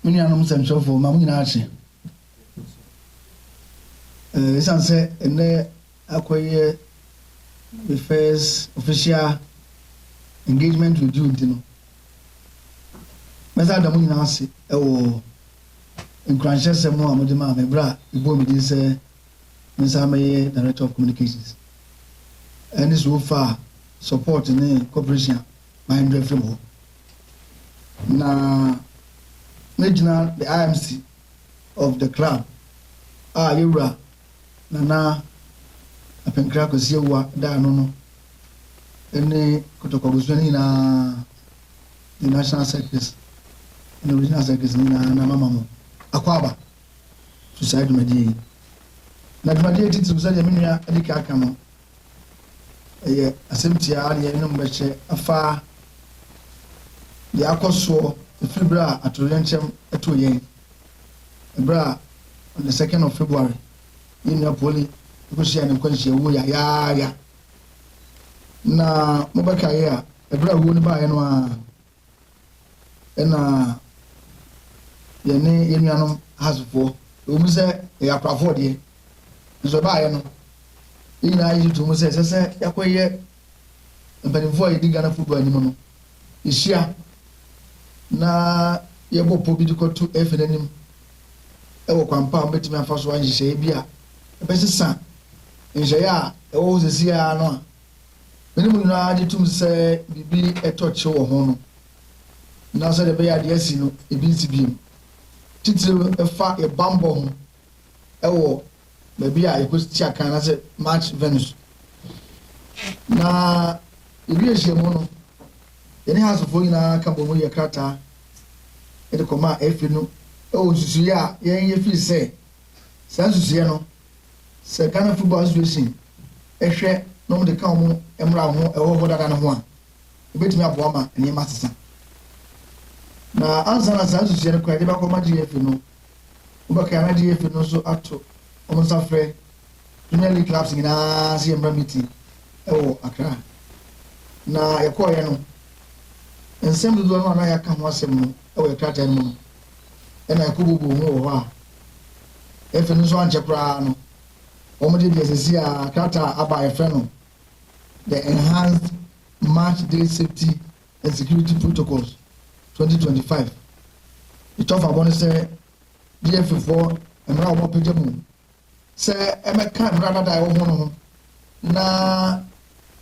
Many animals for Mamina. Sunset and there acquire the first official engagement with you. Mesa da munina ase ewo nkranhye semo amode ma me bra ibo me din se nsa maye director of communications and so far support in cooperation my dream from na regional the IMC of the club yura na apenkra kwesi ewa da no ene Kotoko busani na the national secretary the original secretary na mama mo akwaba suicide medie na dwade titi so ya menua adika aka no asemtia ya no mbeche afa the akoso the fibra atorenchem etoyen bra on the 2nd of February in your poly because ya nkwanhie wo ya na mobaka ya bra wo ni ba ya no a na yene yenuanom hasfo omuze yakrafo de nso ba ye no ina yi to muze sese yakoye mpanimfo yedi Ghana football anim no ihia na yebo pobi dikoto efenanim ewo kwampa mbetimi afaso anhihye bia ebesesa nhye ya ewo sesia no a menimu na adi tum se bibi etoche wo ho no na so de be ya de asi no ebi nsibiem titiri efa e bambo ho ewo baby a ekosti aka na se match Venus na ebi ehemu no ene hasofo ina ka bomo ye krata e de koma efi no ewo susu ya ye fi se sa susu ye no se Ghana Football Association ehwe no mo de ka mo emra ho ewo ho dada no ho a ebetimi abo ma ene masesa na ansa na sa susu ye no kwa de ba ko ma GF no ubaka na GF no so ato omo safre Premier League clubs na si emra meeting ewo Accra na yakoye no ensem do no na yaka ho asem no ewo yakrata no no na yakububu ho ho a efe no so anche kra no omo de biasesi a krata aba efe no the enhanced match day safety and security protocols 2025 it of abon say DF4 emra omo pejemu se emeka emra dada e wo no na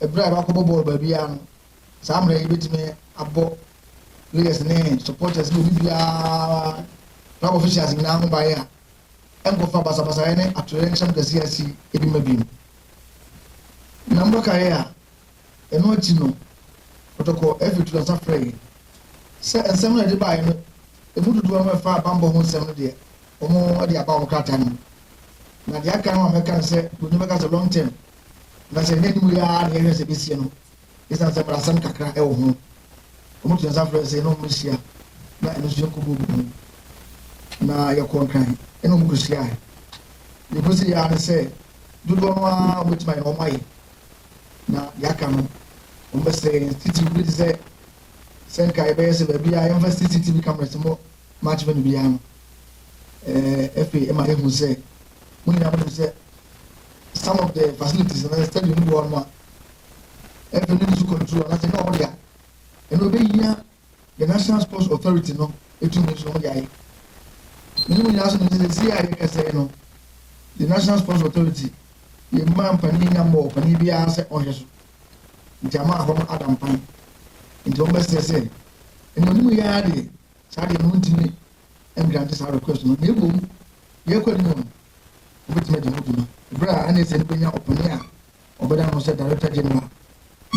ebra ba ko ball ba bia no sa amre yebetime abo players ne supporters no bibia club officials na ho ba ya enko fa basa ne atrencham kasi asi ebi mabim na mboka ya eno ati no Kotoko every to the free se ensem na de ba ya no ebudu do ma fa bambo ho nsem no de omo de aba ho krata no na de aka no American se do ni meka so long term na se ne mu ya na se bisi no isa se brasam kakra e wo ho omo to the free se no mu sia na eno so ko bubu na ya ko kan eno mu sia ni ko si ya na se do do no with my omai na ya ka no o be se titi bi se senka e be se ba bia em first CCTV cameras mo match when bia no FA ma e se muni na mo se some of the facilities na stadium no one ma FA no to control na se no dia eno be yia the National Sports Authority no etu me so ya yi ni mo ya so ni se ya ye se no the National Sports Authority ye man pani nya mo pani bia se on yeso jama ho adam pan nti o be se eno ni mo ya de sa de no ntimi em grant sa request no ne bom ye kwani no obetime de moduma bra ane se ni benya opani a obeda no se director general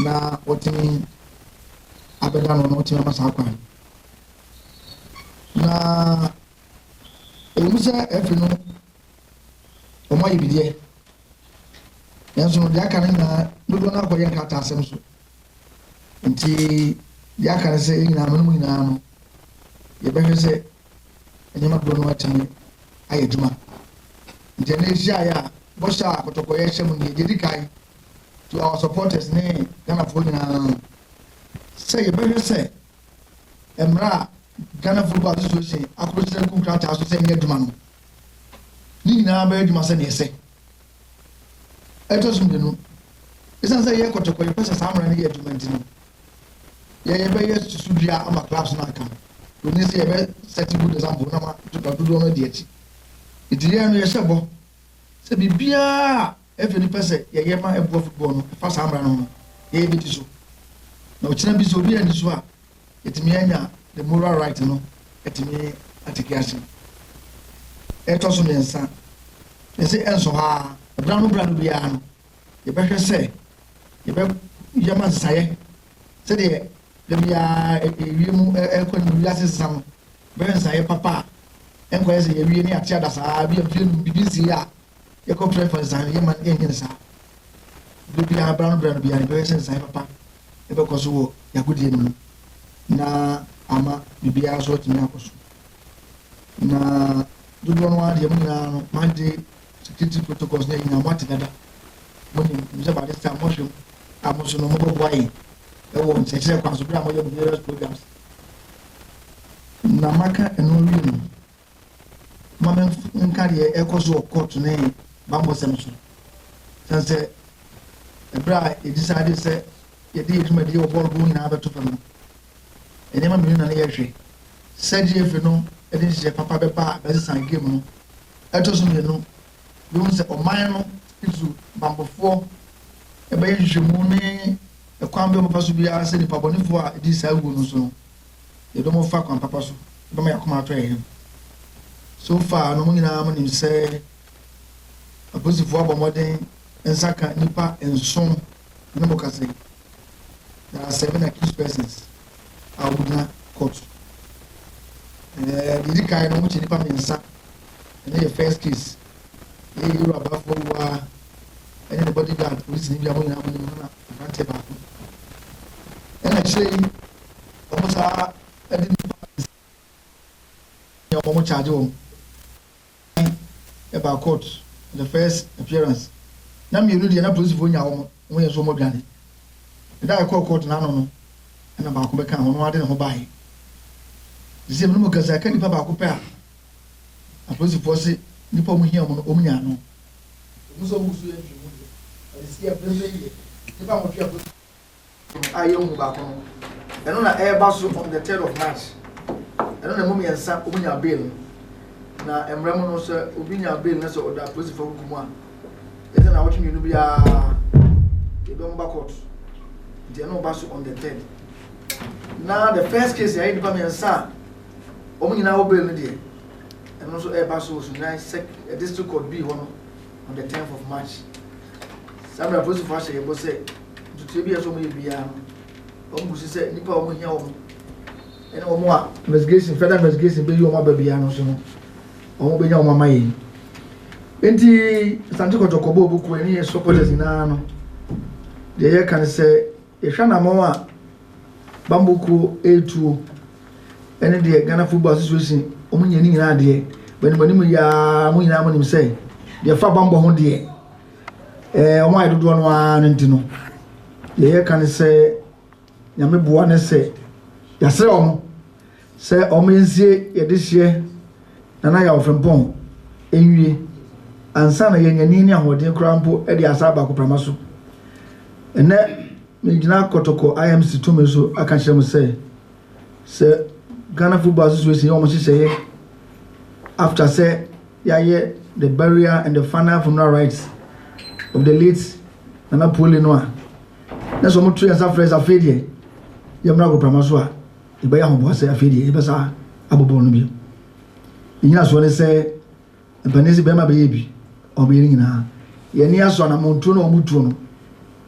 na otimi abeda no otimi masa kwan na emusa efi no omo yibidie yanso de aka na dodo na koye nka tasem so nti de aka se ina mu ina no ye behwe se enyama dodo no atimi ayeduma nti na ejia ya bosha Kotoko ye hye mu ni dedi kai to our supporters ne Ghana for na say ye behwe se emra Ghana Football Association akɔrɔkyerɛ nkonkrata so sɛ nyɛ adwuma no ne nyinaa bɛyɛ adwuma sɛ ne ɛsɛ ɛtɔ so mmienu ɛsiane sɛ yɛ kɔtɔkɔ yɛpɛ sɛ saa mmara no yɛ adwuma nti no yɛbɛyɛ susudua ama clubs no aka no ɔne sɛ yɛbɛ set good example na ma dodoɔ no adi akyi nti yɛn no yɛhyɛ bɔ sɛ biribiara ɛfɛ nipa sɛ yɛyɛ ma ɛboa football no ɛfa saa mmara no ho yɛyɛ bɛdi so na ɔkyerɛ bi sɛ obi ani so a yɛtumi anya the moral right no ɛtumi ateke ase ɛtɔ so mmiɛnsa ɛsɛ ɛnso ha ɛbra no biara no yɛbɛhwɛ sɛ yɛbɛyɛ ma nsaeɛ sɛdeɛ dabiaa ewie mu ɛkɔ ne wiase sesa no bɛhwɛ nsaeɛ papa a ɛnkɔyɛ sɛ yɛwie ne ate ada saa bi afie no bibi nsie a yɛkɔ pray for nsaeɛ no yɛma ɛnyɛ ne saa dabiaa ɛbra no biara no bɛhwɛ sɛ nsaeɛ papa ɛbɛkɔ so wɔ yagodie no mu na ama biribiara so atumi akɔ so na dodoɔ no adeɛ mu nyinaa no magye security protocols no nyinaa moate dada monim sɛ bade sɛ mohwɛ mu a mo so no mobɛboa yɛ ɛwɔ nkyɛkyerɛ kwan so berɛ a moyɛ mo various programs na maka ɛno wie no ma menka deɛ ɛkɔ so wɔ court ne bambɔsɛm so sɛne sɛ ɛberɛ a yɛdecide sɛ yɛde yɛdwumadeɛ wɔ bɔɔl bo nyinaa bɛto fam no ɛnneɛma mmienu na ne yɛhwɛ sɛdeɛ efi no ɛde nhyehyɛ papa bɛba a bɛsesan game no ɛtɔ so mmienu bihu sɛ ɔman no etu bambɔfoɔ ɛbɛyɛ nhwehwɛmu ne ɛkwan bɛ papa so biara sɛ nipa bɔnefoɔ a ɛdi saa wuo no so no yɛdɔm fa kwan papa so ɛbɛma yɛakoma atɔ yɛn so far no mo nyinaa mo nim sɛ apolisifoɔ abɔ mmɔden nsa ka nipa nson ne mo kasa yi there are 7 accused persons a wɔgyina court didi kan no mo kyɛ nipa mmiɛnsa ɛne yɛ first case yɛ yɛwura abafoɔ wua ɛne ne bodyguard polisi ne bi a mo nyinaa mo nim no na aberante baako ɛna kyerɛ yi wɔn saa ɛde nipa yɛ wɔn charge wɔn ɛba court the first appearance na mmienu deɛ na polisifoɔ nya wɔn yɛ nso wɔn aduane ɛda ɛkɔ court n'ano no ɛna baako bɛka ho no ade ne ho baeɛ sɛ mu no mu kasa ka nipa baako pɛ a apolisifoɔ se nipa ɔmo hia ɔmo no ɔmo nya no ɔmo sɛ ɔmo so yɛ ntwi mu de ɛsi apɛsɛ yie nipa ɔmo hwɛ apolisifoɔ a yɛ ɔmo baako no ɛno na ɛreba so on the 3rd of March ɛno na ɛmo mmiɛnsa ɔmo nya bail na mmerɛ mu no sɛ obi nya bail na sɛ ɔda apolisifoɔ kuku mu a yɛsɛ na wɔtwe mmienu biara yɛbɛ ɔmo ba court nti ɛno ɔba so on the 3rd na the first case yɛ nipa mmiɛnsa a ɔmo nyinaa wɔ bail no deɛ ɛno nso ɛreba so wɔ Sunyani district court bi hɔ no on the 10th of March saa mmerɛ apolisifoɔ ahyɛ yɛbɔ sɛ ntutuo bi yɛ sɛ ɔmo yɛ biara no ɔmo busi sɛ nipa ɔmo hia ɔmo ɛna ɔmo a investigation further investigation bɛyi ɔmo aba biara no so no ɔmo bɛnya ɔmo ama yɛn nti Asante Kotoko bɔ obuku ɛne yɛ supporters nyinaa no deɛ yɛka ne sɛ yɛhwɛ namɔn a bambuku etuo ɛne deɛ Ghana Football Association ɔmo nyɛ ne nyinaa deɛ bɛnibɔnim yaa mo nyinaa mo nim sɛ deɛ fa bambɔ ho deɛ ɔmo ayɛ dodoɔ no ara ne nti no deɛ yɛka ne sɛ nyame boa ne sɛ yɛasrɛ ɔmo sɛ ɔmo nsie yɛde hyeɛ nana yɛ ɔfrempɔn enwie ansa na yɛnyani ne ahoɔden koraa mpo ɛde asa baako prama so ɛnɛ megyina Kotoko IMC tumi so aka kyerɛ mo sɛ Ghana Football Association yɛ ɔmo hyehyɛeɛ after sɛ yɛayɛ the burial and the final funeral rites of the late Nana Poli no a na sɛ ɔmo to yɛn nsa frɛ sɛ afei deɛ yɛmmra agoprama so a yɛbɛyɛ ahoboa sɛ afei deɛ yɛbɛsa abobɔ no bio yɛnyina soɔ ne sɛ mpanin si bɛrima bɛyɛ bi ɔbɛyɛ nyinaa yɛni aso anamontuo na ɔmo tuo no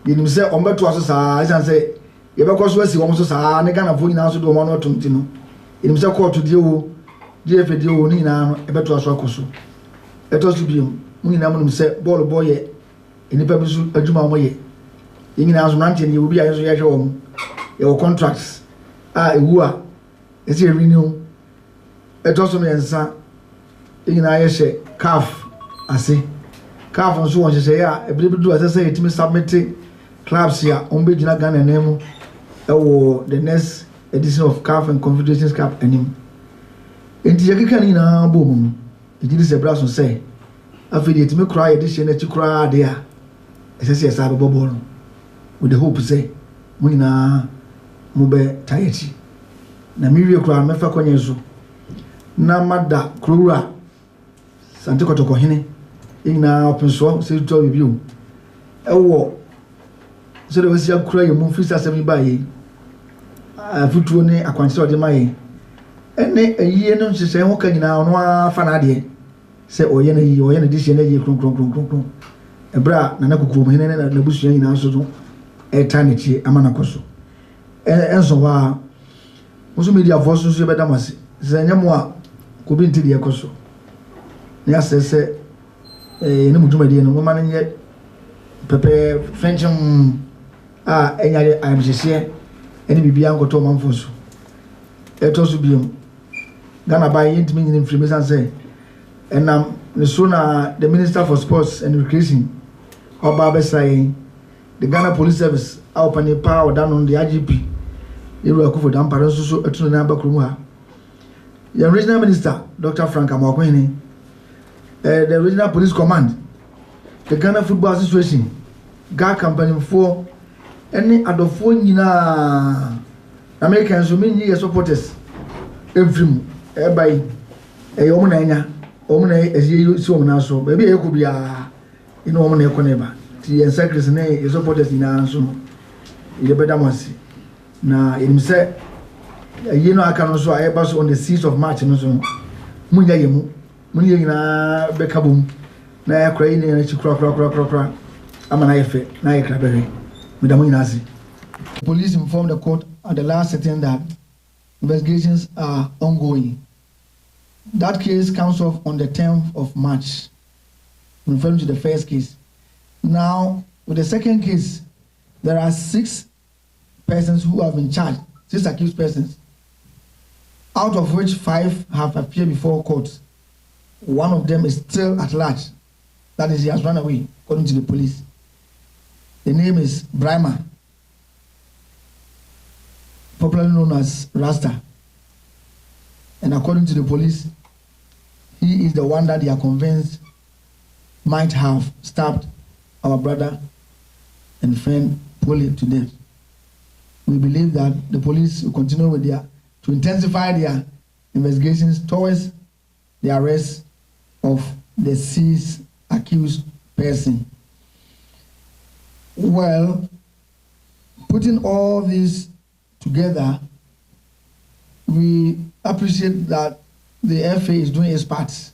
yɛnim sɛ ɔmo bɛto aso saa ɛsan sɛ yɛbɛkɔ so asi wɔn so saa ne Ghanafoɔ nyinaa so de wɔn ano atom ti no yɛnim sɛ kɔɔto deɛ wo GFA deɛ wo ne nyinaa no ɛbɛto aso akɔ so ɛtɔ so bio mo nyinaa mo nim sɛ bɔɔlo bɔ yɛ nipa bi so adwuma wɔn yɛ yɛn nyinaa so nanteɛ ne yɛ obi a yɛn so yɛhwɛ wɔn yɛwɔ contracts a ewu a ɛsɛ yɛ renew ɛtɔ so mmiɛnsa yɛn nyinaa yɛhyɛ CAF ase CAF nso wɔn hyehyɛ a ebile bi do ɛsɛ sɛ yɛtumi submit clubs a wɔn bɛ gyina Ghana nan mu ɛwɔ the next edition of CAF and Confederations Cup anim enti ye keka ni na bom no ejiri se bra so say afedi etime kura ye de hye na chi kura de a esese esa be bobo no with the hope say mo nyina mo be tayechi na miwie kura mefa konye so na mada krowura Asante Kotoko hene ina openso se to bibiu ewo so de wasi akura ye mo fisa asemi ba ye afutuo ne akwanche ode maye ene ayiye no nhese ho ka nyina ono afa na de se oye na yi oye na dihye na yi kron ebra na nakukuru hene na busu nyina so so etanichi amana koso enso wa musu media voice so be damase se nyamo a ko bi ntidi ekoso ne asese ne mudumadi no mama nye pepe frenchum a enyare amjese ene bibia nkoto manfoso etoso biom Ghana by intimi nyine mfrimesa say enam ne so na the Minister for Sports and Recreation Oba Besai the Ghana Police Service awpani pa odano the IGP Eru Akufo dampare so etuno na bakromu ha the Regional Minister Dr. Frank Amakwene the Regional Police Command the Ghana Football Association GA company for any adofo nyina Americans so many supporters every by a woman omuna ezie si omuna so ba bi ekọ bia ina omuna ekọ neba ti en secretary ne supporters ina so ile beda mwasi na elimse ye no aka no so ayeba so on the 6th of March no so munya yemu munya ina beka bom na yakra ina na chikura ama na yefe na yakra bere medamu ina asi. Police informed the court at the last sitting that investigations are ongoing. That case comes off on the 10th of March, referring to the first case. Now, with the second case, there are 6 persons who have been charged, 6 accused persons, out of which 5 have appeared before court. One of them is still at large. That is, he has run away, according to the police. The name is Brahma, popularly known as Rasta. And according to the police, he is the one that they are convinced might have stabbed our brother and friend Poli to death. We believe that the police will continue with to intensify their investigations towards the arrest of the 6th accused person. Well, putting all this together, we appreciate that the FA is doing its part,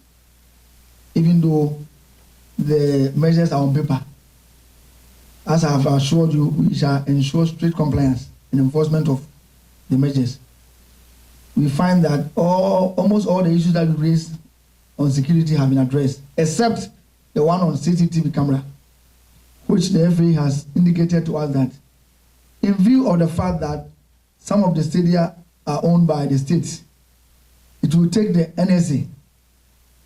even though the measures are on paper. As I have assured you, we shall ensure strict compliance and enforcement of the measures. We find that almost all the issues that we raised on security have been addressed, except the one on CCTV camera, which the FA has indicated to us that in view of the fact that some of the stadia are owned by the states, it will take the NSA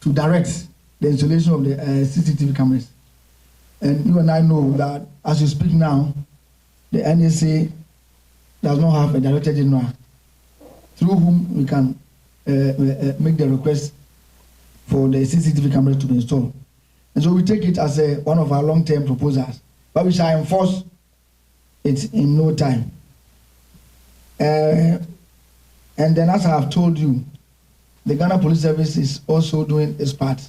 to direct the installation of the CCTV cameras. And you and I know that as you speak now, the NSA does not have a director general through whom we can make the request for the CCTV cameras to be installed. And so we take it as one of our long-term proposals, but we shall enforce it in no time. And then, as I have told you, the Ghana Police Service is also doing its part.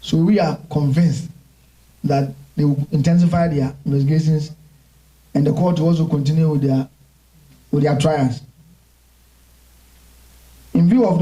So we are convinced that they will intensify their investigations, and the court will also continue with their trials. In view of the